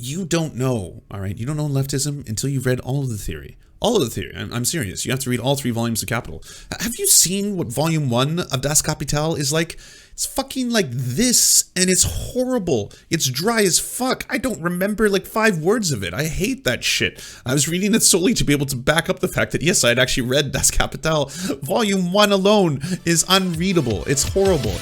You don't know, all right? You don't know leftism until you've read all of the theory. All of the theory. I'm serious. You have to read all 3 volumes of Capital. Have you seen what volume 1 of Das Kapital is like? It's fucking like this, and it's horrible. It's dry as fuck. I don't remember like 5 words of it. I hate that shit. I was reading it solely to be able to back up the fact that, yes, I had actually read Das Kapital. Volume 1 alone is unreadable. It's horrible.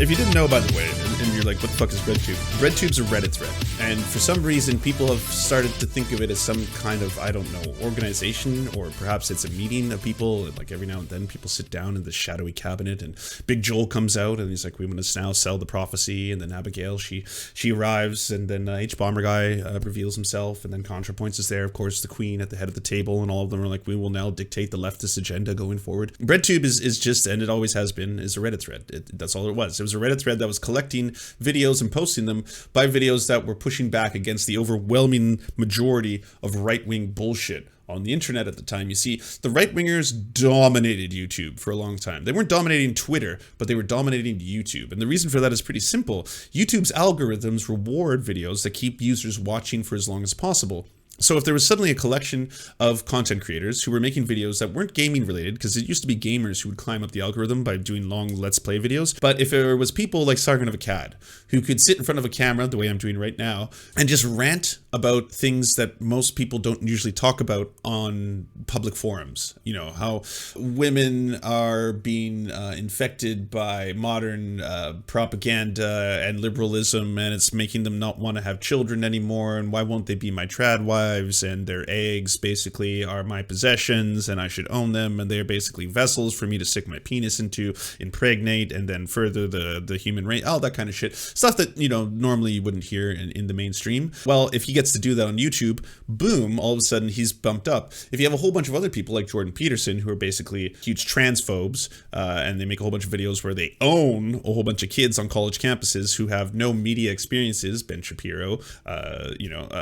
If you didn't know, by the way, and you're like, what the fuck is BreadTube? BreadTube's a Reddit thread. And for some reason, people have started to think of it as some kind of, I don't know, organization, or perhaps it's a meeting of people. Like every now and then, people sit down in the shadowy cabinet, and Big Joel comes out, and he's like, we want to now sell the prophecy. And then Abigail, she arrives, and then H-Bomber guy reveals himself, and then Contrapoints is there, of course, the queen at the head of the table, and all of them are like, we will now dictate the leftist agenda going forward. BreadTube is just, and it always has been, is a Reddit thread. That's all it was. It was a Reddit thread that was collecting videos and posting them by videos that were pushing back against the overwhelming majority of right-wing bullshit on the internet at the time. You see, the right-wingers dominated YouTube for a long time. They weren't dominating Twitter, but they were dominating YouTube. And the reason for that is pretty simple. YouTube's algorithms reward videos that keep users watching for as long as possible. So if there was suddenly a collection of content creators who were making videos that weren't gaming related, because it used to be gamers who would climb up the algorithm by doing long Let's Play videos, but if there was people like Sargon of Akkad who could sit in front of a camera the way I'm doing right now and just rant about things that most people don't usually talk about on public forums, you know, how women are being infected by modern propaganda and liberalism, and it's making them not want to have children anymore, and why won't they be my trad wife? And their eggs basically are my possessions, and I should own them, and they're basically vessels for me to stick my penis into, impregnate, and then further the human race, all that kind of shit. Stuff that, you know, normally you wouldn't hear in the mainstream. Well, if he gets to do that on YouTube, boom, all of a sudden he's bumped up. If you have a whole bunch of other people like Jordan Peterson, who are basically huge transphobes, and they make a whole bunch of videos where they own a whole bunch of kids on college campuses who have no media experiences, Ben Shapiro,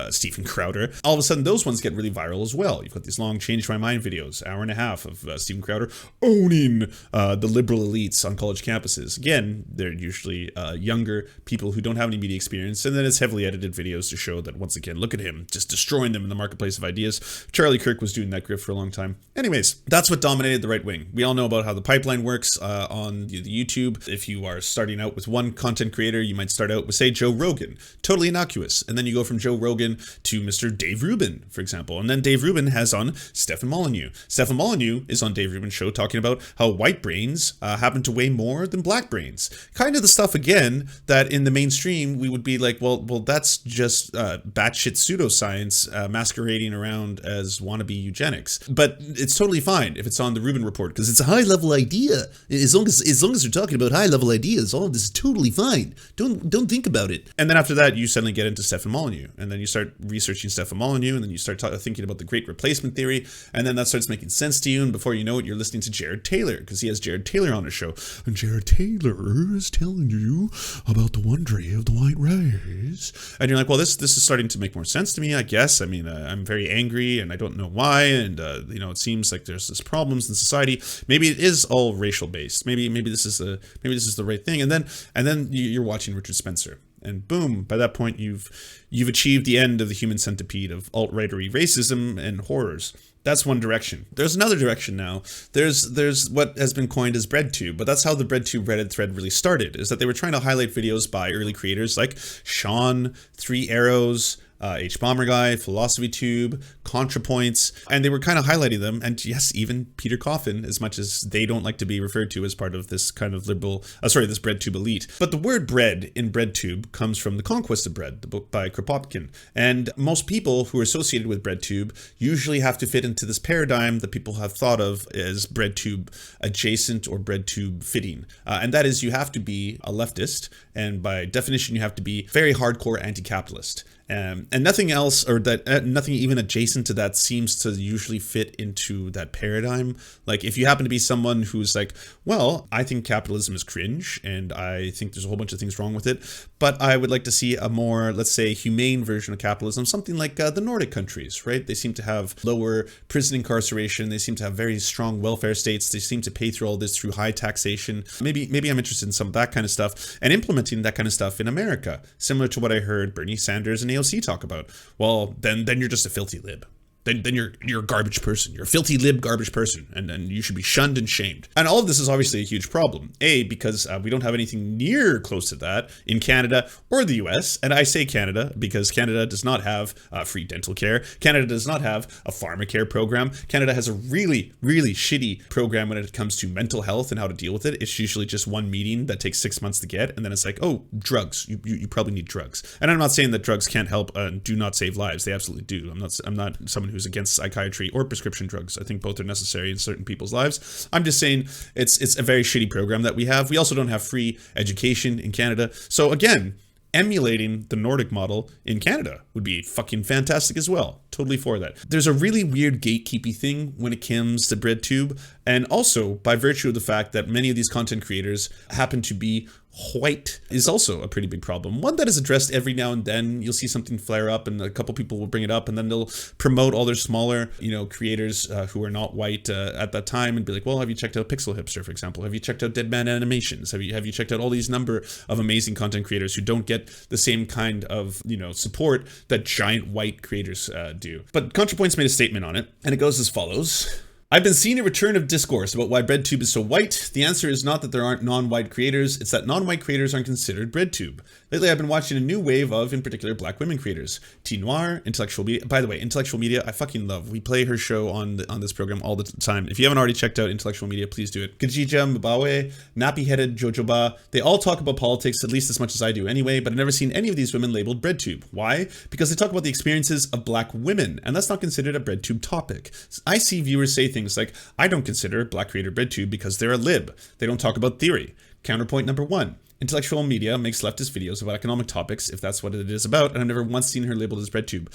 Stephen Crowder, all of a sudden those ones get really viral as well. You've got these long Change My Mind videos, hour and a half of Stephen Crowder owning the liberal elites on college campuses. Again, they're usually younger people who don't have any media experience, and then it's heavily edited videos to show that, once again, look at him, just destroying them in the marketplace of ideas. Charlie Kirk was doing that grift for a long time. Anyways, that's what dominated the right wing. We all know about how the pipeline works on the YouTube. If you are starting out with one content creator, you might start out with, say, Joe Rogan. Totally innocuous. And then you go from Joe Rogan to Mr. Dave Rubin, for example. And then Dave Rubin has on Stefan Molyneux. Stefan Molyneux is on Dave Rubin's show talking about how white brains happen to weigh more than black brains. Kind of the stuff, again, that in the mainstream we would be like, well, that's just batshit pseudoscience masquerading around as wannabe eugenics. But it's totally fine if it's on the Rubin Report, because it's a high-level idea. As long as they're talking about high-level ideas, all of this is totally fine. Don't think about it. And then after that, you suddenly get into Stefan Molyneux, and then you start researching Stefan Molyneux, and then you start thinking about the Great Replacement Theory, and then that starts making sense to you, and before you know it, you're listening to Jared Taylor, because he has Jared Taylor on his show, and Jared Taylor is telling you about the wondery of the white race, and you're like, well, this is starting to make more sense to me, I guess. I mean, I'm very angry, and I don't know why, and it seems like there's this problems in society. Maybe it is all racial based. Maybe this is the right thing, and then you're watching Richard Spencer. And boom, by that point, you've achieved the end of the human centipede of alt-rightery racism and horrors. That's one direction. There's another direction now. There's what has been coined as BreadTube, but that's how the BreadTube Reddit thread really started, is that they were trying to highlight videos by early creators like Sean, 3 Arrows, H-Bomber Guy, Philosophy Tube, Contrapoints, and they were kind of highlighting them, and yes, even Peter Coffin, as much as they don't like to be referred to as part of this kind of liberal, this BreadTube elite. But the word bread in BreadTube comes from The Conquest of Bread, the book by Kropotkin, and most people who are associated with BreadTube usually have to fit into this paradigm that people have thought of as BreadTube adjacent or BreadTube fitting, and that is, you have to be a leftist, and by definition you have to be very hardcore anti-capitalist. And nothing else, or that nothing even adjacent to that seems to usually fit into that paradigm. Like if you happen to be someone who's like, well, I think capitalism is cringe and I think there's a whole bunch of things wrong with it, but I would like to see a more, let's say, humane version of capitalism, something like the Nordic countries, right? They seem to have lower prison incarceration. They seem to have very strong welfare states. They seem to pay through all this through high taxation. Maybe I'm interested in some of that kind of stuff and implementing that kind of stuff in America, similar to what I heard Bernie Sanders and AOC talk about. Well, then you're just a filthy lib. Then you're a garbage person. You're a filthy lib garbage person, and you should be shunned and shamed. And all of this is obviously a huge problem. A, because we don't have anything near close to that in Canada or the US. And I say Canada because Canada does not have free dental care. Canada does not have a pharmacare program. Canada has a really, really shitty program when it comes to mental health and how to deal with it. It's usually just one meeting that takes 6 months to get, and then it's like, oh, drugs. You probably need drugs. And I'm not saying that drugs can't help and do not save lives. They absolutely do. I'm not someone who's against psychiatry or prescription drugs. I think both are necessary in certain people's lives. I'm just saying it's a very shitty program that we have. We also don't have free education in Canada. So again, emulating the Nordic model in Canada would be fucking fantastic as well. Totally for that. There's a really weird gatekeepy thing when it comes to BreadTube, and also by virtue of the fact that many of these content creators happen to be white is also a pretty big problem. One that is addressed every now and then. You'll see something flare up and a couple people will bring it up, and then they'll promote all their smaller, creators who are not white at that time and be like, well, have you checked out Pixel Hipster, for example? Have you checked out Dead Man Animations? Have you checked out all these number of amazing content creators who don't get the same kind of, support that giant white creators do? But Contrapoints made a statement on it, and it goes as follows. I've been seeing a return of discourse about why BreadTube is so white. The answer is not that there aren't non-white creators, it's that non-white creators aren't considered BreadTube. Lately, I've been watching a new wave of, in particular, black women creators. T Noir, Intellectual Media. By the way, Intellectual Media, I fucking love. We play her show on this program all the time. If you haven't already checked out Intellectual Media, please do it. Kajija Mbawe, Nappy-Headed Jojoba, they all talk about politics at least as much as I do anyway, but I've never seen any of these women labeled BreadTube. Why? Because they talk about the experiences of black women, and that's not considered a BreadTube topic. I see viewers say things like, I don't consider black creator BreadTube because they're a lib. They don't talk about theory. Counterpoint number 1. Intellectual Media makes leftist videos about economic topics, if that's what it is about, and I've never once seen her labeled as BreadTube.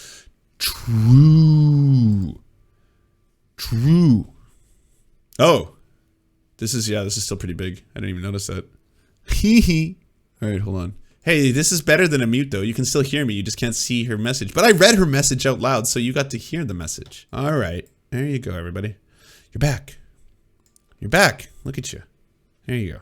True. Oh. This is still pretty big. I didn't even notice that. Alright, hold on. Hey, this is better than a mute though. You can still hear me, you just can't see her message. But I read her message out loud, so you got to hear the message. Alright, there you go, everybody. You're back. Look at you. There you go.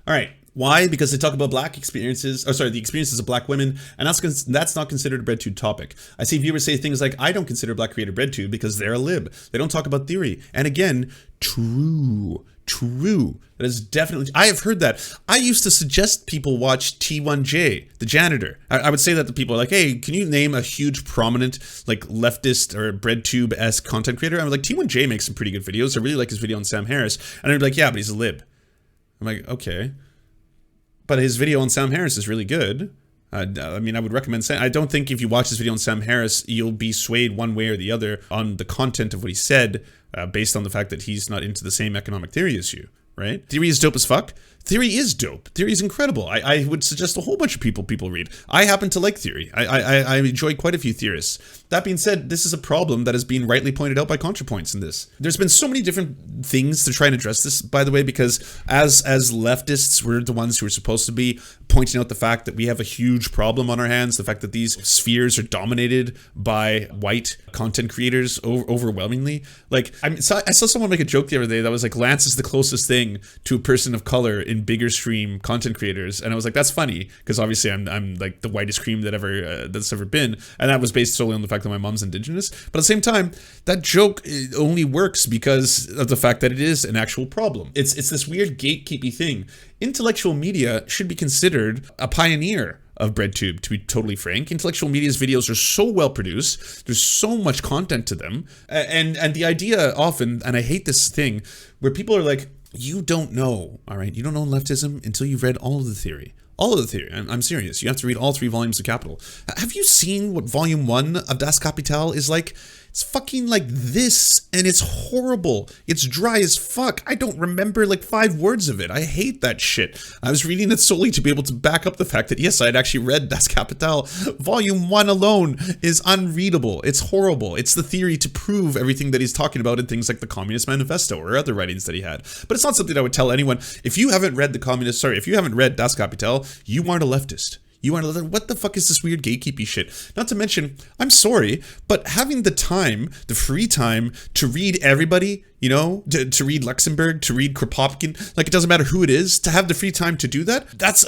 Alright. Why? Because they talk about black experiences, the experiences of black women, and that's not considered a BreadTube topic. I see viewers say things like, I don't consider black creator BreadTube because they're a lib. They don't talk about theory. And again, true. That is definitely, I have heard that. I used to suggest people watch T1J, the janitor. I would say that to people like, hey, can you name a huge prominent like leftist or BreadTube-esque content creator? I'm like, T1J makes some pretty good videos. I really like his video on Sam Harris. And I'd be like, yeah, but he's a lib. I'm like, okay. But his video on Sam Harris is really good. I would recommend saying, I don't think if you watch this video on Sam Harris, you'll be swayed one way or the other on the content of what he said, based on the fact that he's not into the same economic theory as you, right? Theory is dope as fuck. Theory is dope. Theory is incredible. I would suggest a whole bunch of people read. I happen to like theory. I enjoy quite a few theorists. That being said, this is a problem that is being rightly pointed out by Contrapoints in this. There's been so many different things to try and address this, by the way, because as leftists, we're the ones who are supposed to be pointing out the fact that we have a huge problem on our hands, the fact that these spheres are dominated by white content creators overwhelmingly. Like, I saw someone make a joke the other day that was like, Lance is the closest thing to a person of color in bigger stream content creators, and I was like, that's funny because obviously I'm like the whitest cream that that's ever been, and that was based solely on the fact that my mom's indigenous. But at the same time, that joke only works because of the fact that it is an actual problem. It's this weird gatekeepy thing. Intellectual Media should be considered a pioneer of BreadTube, to be totally frank. Intellectual Media's videos are so well produced. There's so much content to them, and the idea often, and I hate this thing where people are like, you don't know, all right? You don't know leftism until you've read all of the theory. All of the theory. I'm serious. You have to read all 3 volumes of Capital. Have you seen what volume 1 of Das Kapital is like? It's fucking like this, and it's horrible. It's dry as fuck. I don't remember like 5 words of it. I hate that shit. I was reading it solely to be able to back up the fact that yes, I had actually read Das Kapital. Volume 1 alone is unreadable. It's horrible. It's the theory to prove everything that he's talking about in things like the Communist Manifesto or other writings that he had. But it's not something I would tell anyone. If you haven't read if you haven't read Das Kapital, you aren't a leftist. You want to, what the fuck is this weird gatekeepy shit? Not to mention, I'm sorry, but having the time, the free time to read everybody, you know, to read Luxembourg, to read Kropotkin, like it doesn't matter who it is, to have the free time to do that, that's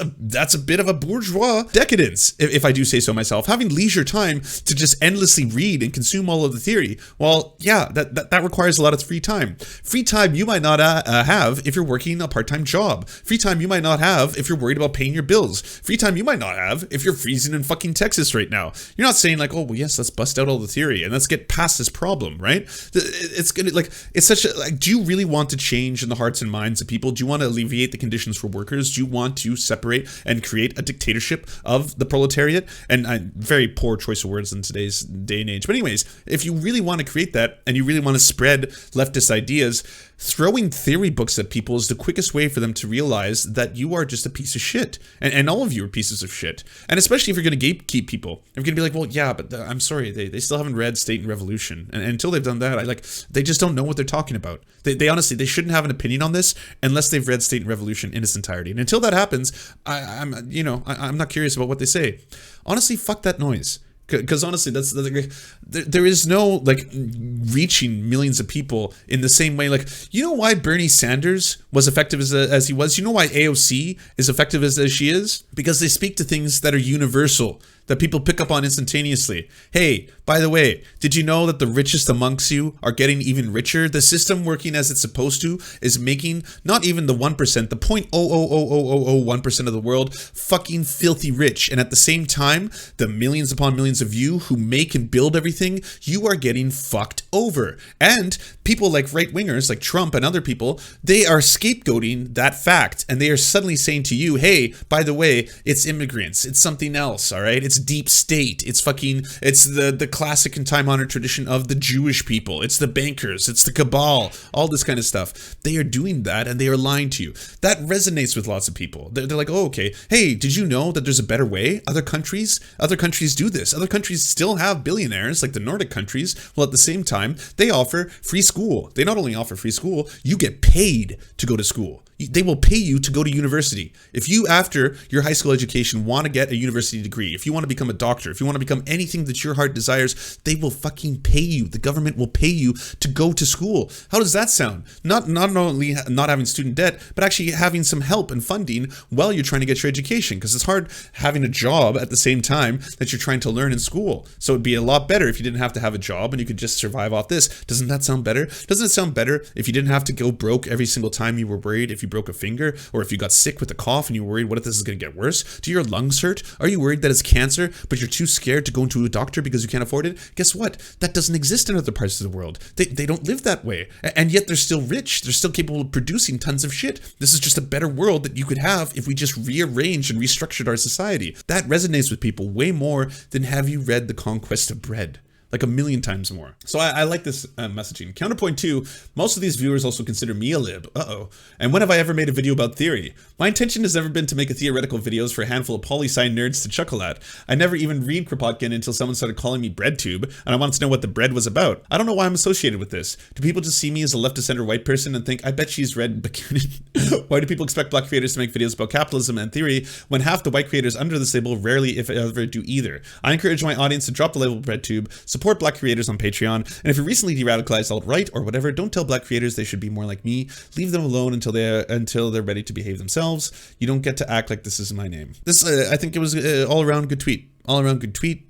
a bit of a bourgeois decadence, if I do say so myself. Having leisure time to just endlessly read and consume all of the theory, well, yeah, that requires a lot of free time. Free time you might not have if you're working a part-time job. Free time you might not have if you're worried about paying your bills. Free time you might not have if you're freezing in fucking Texas right now. You're not saying like, oh, well, yes, let's bust out all the theory and let's get past this problem, right? It's gonna, like, it's such a, like, do you really want to change in the hearts and minds of people? Do you want to alleviate the conditions for workers? Do you want to separate and create a dictatorship of the proletariat? And very poor choice of words in today's day and age. But anyways, if you really want to create that and you really want to spread leftist ideas, throwing theory books at people is the quickest way for them to realize that you are just a piece of shit. And all of you are pieces of shit. And especially if you're going to gatekeep people. If you're going to be like, well, yeah, but I'm sorry, they still haven't read State and Revolution. And until they've done that, they just don't know what they're talking about. They honestly, they shouldn't have an opinion on this unless they've read State and Revolution in its entirety. And until that happens, I'm not curious about what they say. Honestly, fuck that noise. Because honestly, there is no like reaching millions of people in the same way. Like, you know why Bernie Sanders was effective as he was? You know why AOC is effective as she is? Because they speak to things that are universal, that people pick up on instantaneously. Hey, by the way, did you know that the richest amongst you are getting even richer? The system working as it's supposed to is making not even the 1%, the 0.00001% of the world fucking filthy rich. And at the same time, the millions upon millions of you who make and build everything, you are getting fucked over. And people like right-wingers like Trump and other people, they are scapegoating that fact. And they are suddenly saying to you, hey, by the way, it's immigrants. It's something else, all right? It's deep state. It's the classic and time-honored tradition of the Jewish people. It's the bankers. It's the cabal. All this kind of stuff. They are doing that and they are lying to you. That resonates with lots of people. They're like, oh, okay. Hey, did you know that there's a better way? Other countries do this. Other countries still have billionaires like the Nordic countries. Well, at the same time, they offer free school. They not only offer free school, you get paid to go to school. They will pay you to go to university. If you, after your high school education, want to get a university degree, if you want to become a doctor, if you want to become anything that your heart desires, they will fucking pay you. The government will pay you to go to school. How does that sound? Not only not having student debt, but actually having some help and funding while you're trying to get your education, because it's hard having a job at the same time that you're trying to learn in school. So it'd be a lot better if you didn't have to have a job and you could just survive off this. Doesn't that sound better? Doesn't it sound better if you didn't have to go broke every single time you were worried if you broke a finger, or if you got sick with a cough and you were worried, what if this is going to get worse? Do your lungs hurt? Are you worried that it's cancer, but you're too scared to go into a doctor because you can't afford it? Guess what? That doesn't exist in other parts of the world. They don't live that way. And yet they're still rich. They're still capable of producing tons of shit. This is just a better world that you could have if we just rearranged and restructured our society. That resonates with people way more than have you read The Conquest of Bread? Like a million times more. So I like this messaging. Counterpoint 2, most of these viewers also consider me a lib. And when have I ever made a video about theory? My intention has never been to make a theoretical videos for a handful of poli-sci nerds to chuckle at. I never even read Kropotkin until someone started calling me BreadTube, and I wanted to know what the bread was about. I don't know why I'm associated with this. Do people just see me as a left-of-center white person and think, I bet she's read Bakunin? Why do people expect black creators to make videos about capitalism and theory when half the white creators under this label rarely, if ever, do either? I encourage my audience to drop the label BreadTube, support black creators on Patreon, and if you're recently de-radicalized alt-right or whatever, don't tell black creators they should be more like me. Leave them alone until they're ready to behave themselves. You don't get to act like this is my name. This, I think it was all-around good tweet. All-around good tweet.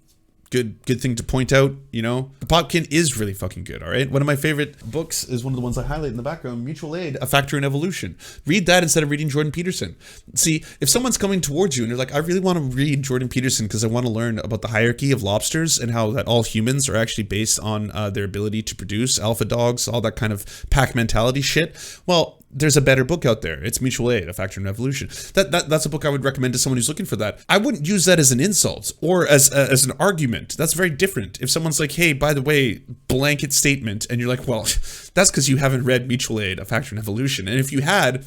Good thing to point out, you know. Kropotkin is really fucking good, all right? One of my favorite books is one of the ones I highlight in the background, Mutual Aid, A Factor in Evolution. Read that instead of reading Jordan Peterson. See, if someone's coming towards you and you're like, I really want to read Jordan Peterson because I want to learn about the hierarchy of lobsters and how that all humans are actually based on their ability to produce alpha dogs, all that kind of pack mentality shit. Well, there's a better book out there. It's Mutual Aid, A Factor in Evolution. That's a book I would recommend to someone who's looking for that. I wouldn't use that as an insult or as an argument. That's very different. If someone's like, hey, by the way, blanket statement, and you're like, well, that's because you haven't read Mutual Aid, A Factor in Evolution. And if you had,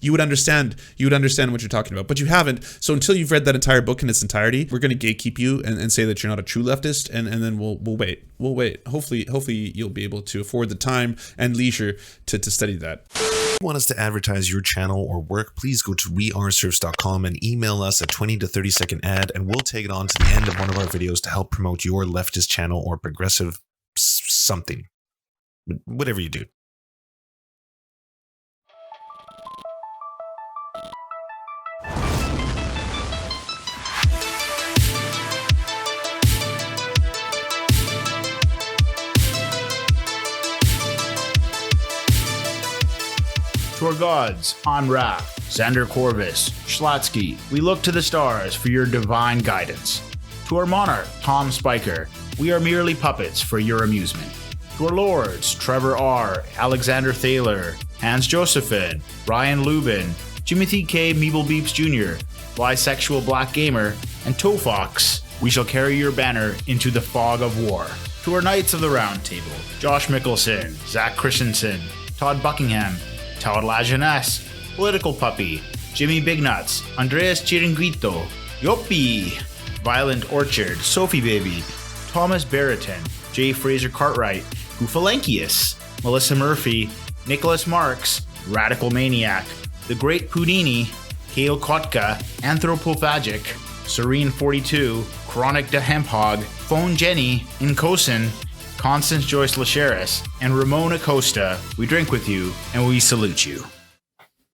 you would understand what you're talking about. But you haven't. So until you've read that entire book in its entirety, we're going to gatekeep you and say that you're not a true leftist, and then we'll wait. We'll wait. Hopefully you'll be able to afford the time and leisure to study that. If you want us to advertise your channel or work, please go to weareserfs.com and email us a 20 to 30 second ad, and we'll take it on to the end of one of our videos to help promote your leftist channel or progressive something. Whatever you do. To our gods, on Raph, Xander Corvus, Schlatsky, we look to the stars for your divine guidance. To our monarch, Tom Spiker, we are merely puppets for your amusement. To our lords, Trevor R., Alexander Thaler, Hans Josephine, Ryan Lubin, Timothy K. Meeblebeeps Jr., Bisexual Black Gamer, and Tofox, we shall carry your banner into the fog of war. To our Knights of the Round Table, Josh Mickelson, Zach Christensen, Todd Buckingham, Todd Lajeunesse, Political Puppy, Jimmy Bignuts, Andreas Chiringuito, Yoppie, Violent Orchard, Sophie Baby, Thomas Barrington, J. Fraser Cartwright, Goofalankius, Melissa Murphy, Nicholas Marks, Radical Maniac, The Great Pudini, Kale Kotka, Anthropophagic, Serene 42, Chronic de Hemphog, Phone Jenny, Incosin, Constance Joyce Lacheris, and Ramon Acosta, we drink with you and we salute you.